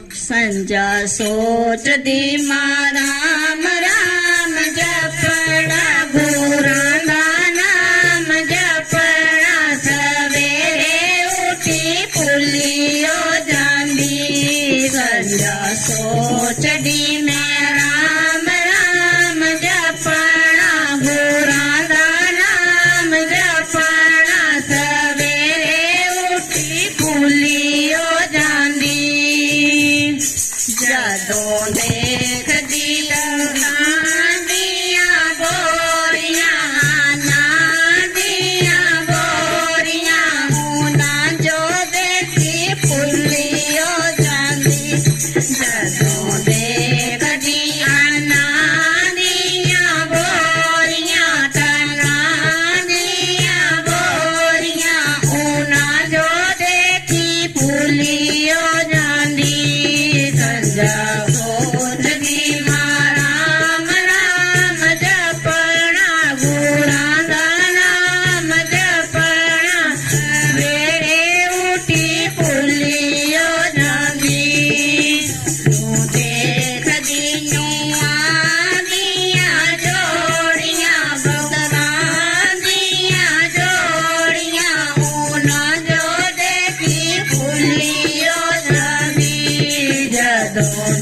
संजा सोचदी मां राम राम जपड़ा घूरांदा नाम जपड़ा सवेरे उठी पुलियो जांदी संजा सोचदी मैं राम राम जपड़ा घूरांदा नाम जपड़ा सवेरे उठी पुलियो जांदी जदों देखदी नादियां बोरियां ना जो देखी फुलियो जांदी जदों देखदी नादियां बोरियां ना जो देखी फुलियो जांदी सोचदी मां राम राम जपड़ा घूरांदा नाम जपड़ा सवेरे उठी पुलियो जांदी देखदी नुआं दियां जोड़ियां बकरां दियां जोड़ियां ना जो देखी पुलियो जांदी जदों